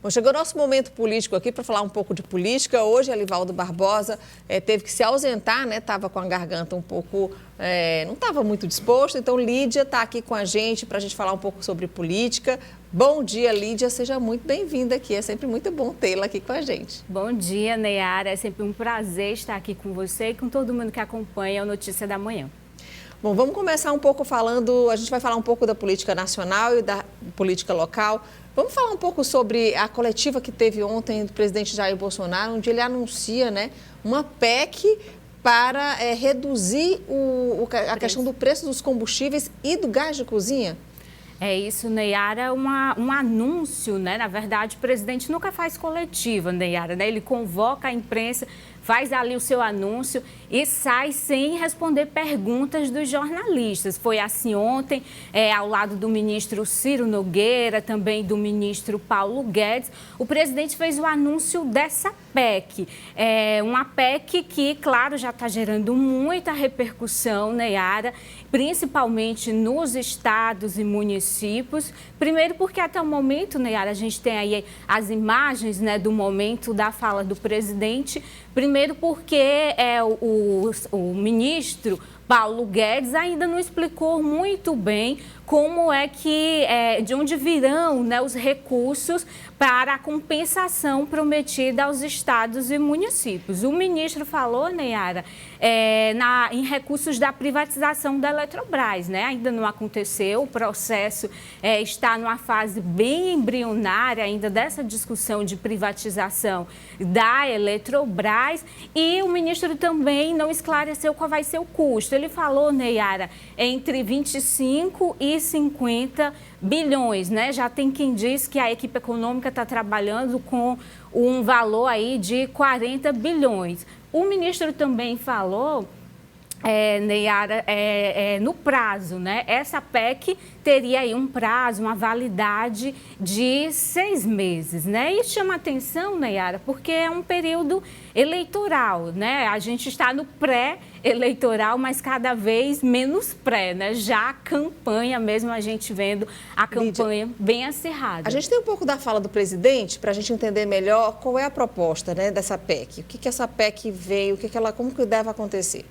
Bom, chegou o nosso momento político aqui para falar um pouco de política. Hoje, Alivaldo Barbosa teve que se ausentar, né? Estava com a garganta um pouco... não estava muito disposto. Então, Lídia está aqui com a gente para a gente falar um pouco sobre política. Bom dia, Lídia. Seja muito bem-vinda aqui. É sempre muito bom tê-la aqui com a gente. Bom dia, Neyara. É sempre um prazer estar aqui com você e com todo mundo que acompanha o Notícia da Manhã. Bom, vamos começar um pouco falando... A gente vai falar um pouco da política nacional e da política local. Vamos falar um pouco sobre a coletiva que teve ontem do presidente Jair Bolsonaro, onde ele anuncia, né, uma PEC para reduzir a questão do preço dos combustíveis e do gás de cozinha. É isso, Neyara, um anúncio, né? Na verdade, o presidente nunca faz coletiva, Neyara, né? Ele convoca a imprensa, faz ali o seu anúncio e sai sem responder perguntas dos jornalistas. Foi assim ontem, ao lado do ministro Ciro Nogueira, também do ministro Paulo Guedes. O presidente fez o anúncio dessa PEC. Uma PEC que, claro, já está gerando muita repercussão, Neyara, principalmente nos estados e municípios. Primeiro porque até o momento, Neyara, a gente tem aí as imagens, né, do momento da fala do presidente. Primeiro porque o ministro Paulo Guedes ainda não explicou muito bem como é que, de onde virão, né, os recursos para a compensação prometida aos estados e municípios. O ministro falou, Neyara, em recursos da privatização da Eletrobras, né? Ainda não aconteceu, o processo está numa fase bem embrionária ainda dessa discussão de privatização da Eletrobras e o ministro também não esclareceu qual vai ser o custo. Ele falou, Neyara, entre 25 e 50 bilhões, né? Já tem quem diz que a equipe econômica está trabalhando com um valor aí de 40 bilhões. O ministro também falou, Neyara, no prazo, né? Essa PEC teria aí um prazo, uma validade de 6 meses, né? E chama atenção, Neyara, porque é um período eleitoral, né? A gente está no pré-eleitoral, mas cada vez menos pré, né? Já a campanha mesmo, a gente vendo a campanha Lídia, bem acirrada. A gente tem um pouco da fala do presidente para a gente entender melhor qual é a proposta, né, dessa PEC. O que essa PEC veio, como que deve acontecer?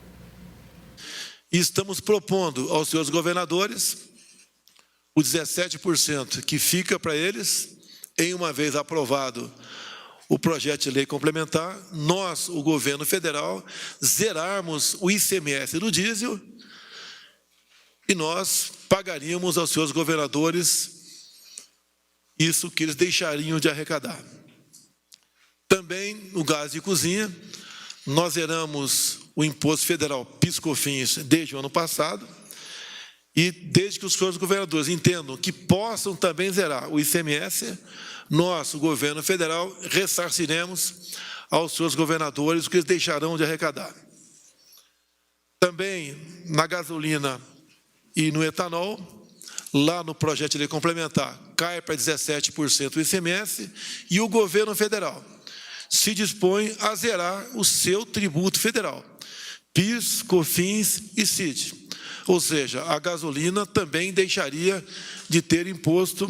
Estamos propondo aos senhores governadores o 17% que fica para eles, em uma vez aprovado o projeto de lei complementar, nós, o governo federal, zerarmos o ICMS do diesel e nós pagaríamos aos senhores governadores isso que eles deixariam de arrecadar. Também, no gás de cozinha, nós zeramos o imposto federal PIS/COFINS desde o ano passado e desde que os senhores governadores entendam que possam também zerar o ICMS, nós, o governo federal, ressarciremos aos senhores governadores o que eles deixarão de arrecadar. Também na gasolina e no etanol, lá no projeto de lei complementar, cai para 17% o ICMS e o governo federal se dispõe a zerar o seu tributo federal, PIS, COFINS e CID. Ou seja, a gasolina também deixaria de ter imposto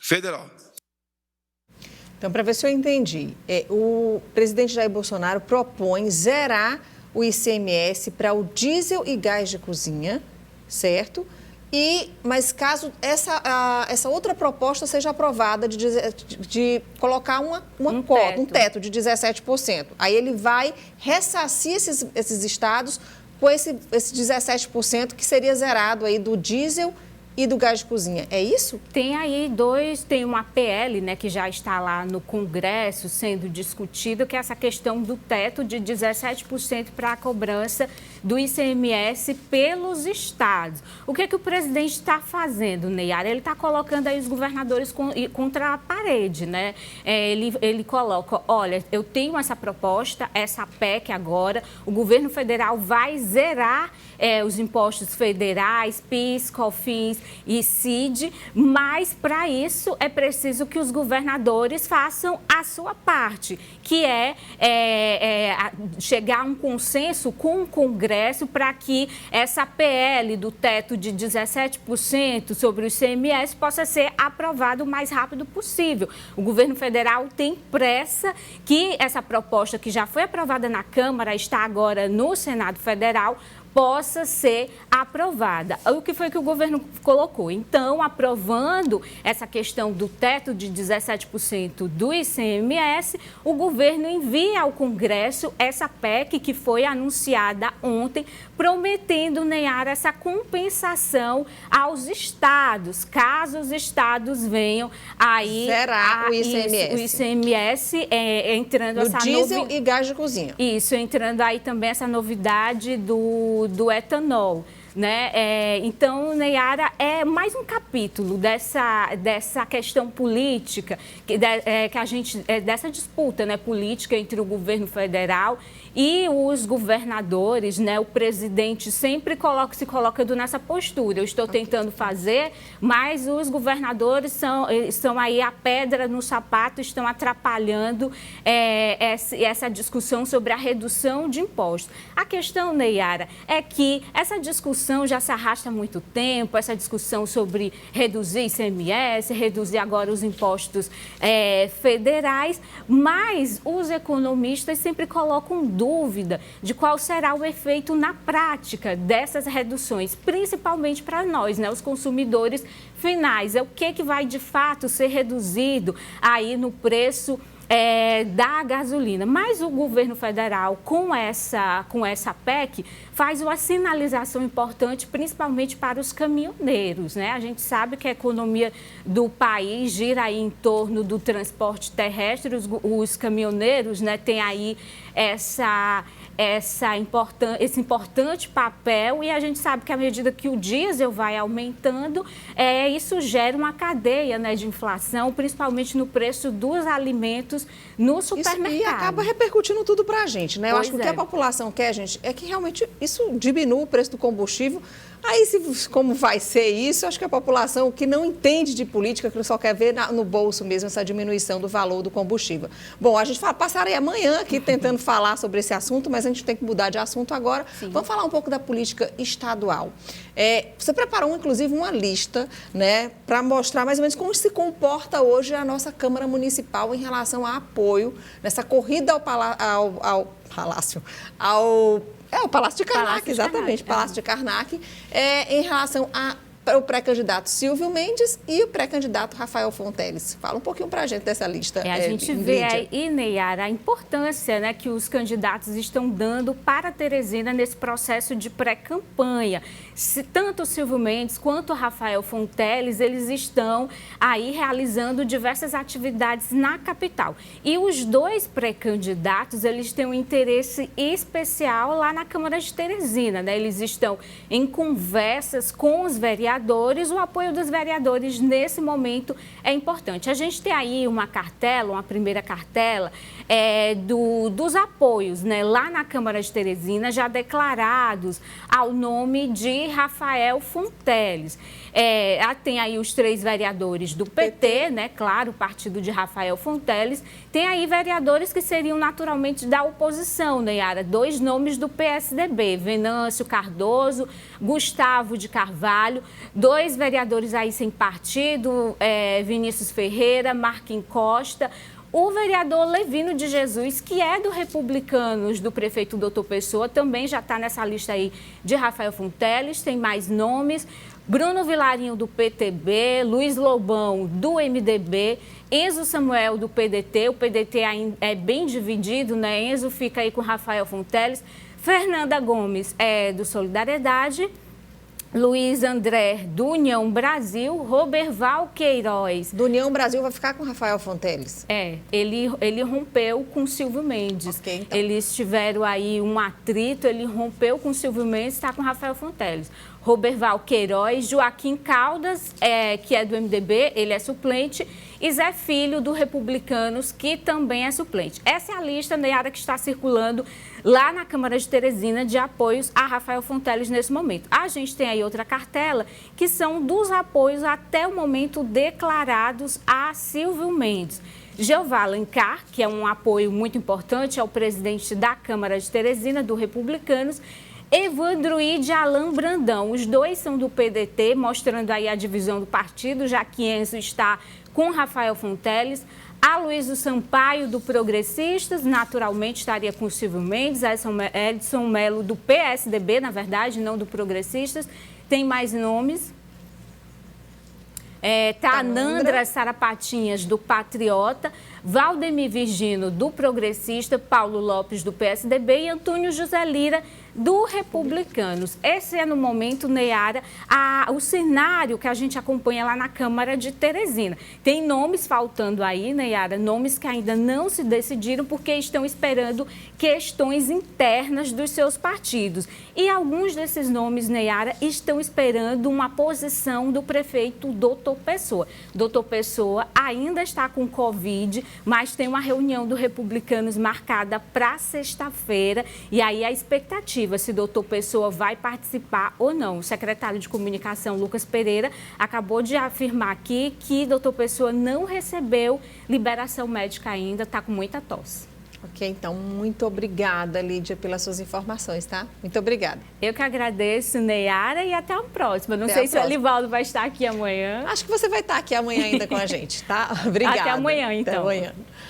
federal. Então, para ver se eu entendi, o presidente Jair Bolsonaro propõe zerar o ICMS para o diesel e gás de cozinha, certo? Mas caso essa outra proposta seja aprovada de colocar um teto de 17%, aí ele vai ressarcir esses estados com esse 17% que seria zerado aí do diesel e do gás de cozinha, é isso? Tem aí tem uma PL, né, que já está lá no Congresso sendo discutido, que é essa questão do teto de 17% para a cobrança do ICMS pelos estados. O que o presidente está fazendo, Neyara? Ele está colocando aí os governadores contra a parede, né? Ele coloca, olha, eu tenho essa proposta, essa PEC agora, o governo federal vai zerar os impostos federais, PIS, COFINS, e CID, mas para isso é preciso que os governadores façam a sua parte, que é chegar a um consenso com o Congresso para que essa PL do teto de 17% sobre o ICMS possa ser aprovado o mais rápido possível. O governo federal tem pressa que essa proposta que já foi aprovada na Câmara, está agora no Senado Federal, possa ser aprovada. O que foi que o governo colocou? Então, aprovando essa questão do teto de 17% do ICMS, o governo envia ao Congresso essa PEC que foi anunciada ontem, prometendo, Neyara, essa compensação aos estados, caso os estados venham aí... Zerar o ICMS. O ICMS entrando essa diesel e gás de cozinha. Isso, entrando aí também essa novidade do etanol. Né? Então, Neyara, é mais um capítulo dessa questão política, que a gente, dessa disputa, né, política entre o governo federal e os governadores, né? O presidente sempre se coloca nessa postura. Eu estou tentando fazer, mas os governadores estão aí a pedra no sapato, estão atrapalhando essa discussão sobre a redução de impostos. A questão, Neyara, é que essa discussão já se arrasta há muito tempo, essa discussão sobre reduzir ICMS, reduzir agora os impostos federais, mas os economistas sempre colocam dúvida de qual será o efeito na prática dessas reduções, principalmente para nós, né, os consumidores finais. É o que vai de fato ser reduzido aí no preço da gasolina. Mas o governo federal, com essa PEC, faz uma sinalização importante, principalmente para os caminhoneiros, né? A gente sabe que a economia do país gira aí em torno do transporte terrestre, os caminhoneiros, né, têm aí esse importante papel, e a gente sabe que à medida que o diesel vai aumentando, isso gera uma cadeia, né, de inflação, principalmente no preço dos alimentos no supermercado. E acaba repercutindo tudo para a gente, né? Eu acho que o que a população quer, gente, é que realmente isso diminua o preço do combustível. Aí, como vai ser isso, acho que a população que não entende de política, que só quer ver no bolso mesmo essa diminuição do valor do combustível. Bom, a gente passaria amanhã aqui tentando falar sobre esse assunto, mas a gente tem que mudar de assunto agora. Sim. Vamos falar um pouco da política estadual. Você preparou, inclusive, uma lista, né, para mostrar mais ou menos como se comporta hoje a nossa Câmara Municipal em relação a apoio nessa corrida ao Palácio de Karnak, exatamente, Palácio de Karnak, em relação ao pré-candidato Silvio Mendes e o pré-candidato Rafael Fonteles. Fala um pouquinho para a gente dessa lista. A gente vê aí, Neyara, a importância, né, que os candidatos estão dando para Teresina nesse processo de pré-campanha. Tanto o Silvio Mendes quanto o Rafael Fonteles, eles estão aí realizando diversas atividades na capital. E os dois pré-candidatos, eles têm um interesse especial lá na Câmara de Teresina, né? Eles estão em conversas com os vereadores. O apoio dos vereadores nesse momento é importante. A gente tem aí uma primeira cartela dos apoios, né, lá na Câmara de Teresina, já declarados ao nome de Rafael Fonteles. Tem aí os 3 vereadores do PT, né, claro, o partido de Rafael Fonteles. Tem aí vereadores que seriam naturalmente da oposição, Neyara, 2 nomes do PSDB, Venâncio Cardoso, Gustavo de Carvalho, 2 vereadores aí sem partido, Vinícius Ferreira, Marquinhos Costa, o vereador Levino de Jesus, que é do Republicanos, do prefeito Doutor Pessoa, também já está nessa lista aí de Rafael Fonteles, tem mais nomes, Bruno Vilarinho do PTB, Luiz Lobão do MDB, Enzo Samuel do PDT, o PDT ainda é bem dividido, né? Enzo fica aí com Rafael Fonteles, Fernanda Gomes do Solidariedade, Luiz André, do União Brasil, Roberval Queiroz. Do União Brasil vai ficar com Rafael Fonteles? Ele rompeu com Silvio Mendes. Okay, então. Eles tiveram aí um atrito, ele rompeu com Silvio Mendes e está com Rafael Fonteles. Roberval Queiroz, Joaquim Caldas, que é do MDB, ele é suplente, e Zé Filho, do Republicanos, que também é suplente. Essa é a lista, Neyara, que está circulando lá na Câmara de Teresina de apoios a Rafael Fonteles nesse momento. A gente tem aí outra cartela, que são dos apoios até o momento declarados a Silvio Mendes. Jeová Alencar, que é um apoio muito importante ao presidente da Câmara de Teresina, do Republicanos, Evandro e Alain Brandão. Os dois são do PDT, mostrando aí a divisão do partido, já que Enzo está com Rafael Fonteles. Aloysio Sampaio, do Progressistas, naturalmente estaria com Silvio Mendes. Edson Melo, do PSDB, na verdade, não do Progressistas. Tem mais nomes. Tanandra Sarapatinhas, do Patriota, Valdemir Virgínio, do Progressista, Paulo Lopes, do PSDB e Antônio José Lira, do Republicanos. Esse é, no momento, Neyara, o cenário que a gente acompanha lá na Câmara de Teresina. Tem nomes faltando aí, Neyara, nomes que ainda não se decidiram porque estão esperando questões internas dos seus partidos. E alguns desses nomes, Neyara, estão esperando uma posição do prefeito Doutor Pessoa. Doutor Pessoa ainda está com Covid, mas tem uma reunião do Republicanos marcada para sexta-feira. E aí a expectativa se Doutor Pessoa vai participar ou não. O secretário de Comunicação, Lucas Pereira, acabou de afirmar aqui que Doutor Pessoa não recebeu liberação médica ainda, está com muita tosse. Ok, então, muito obrigada, Lídia, pelas suas informações, tá? Muito obrigada. Eu que agradeço, Neyara, e até a próxima. Não sei se o Elivaldo vai estar aqui amanhã. Acho que você vai estar aqui amanhã ainda com a gente, tá? Obrigada. Até amanhã, então. Até amanhã.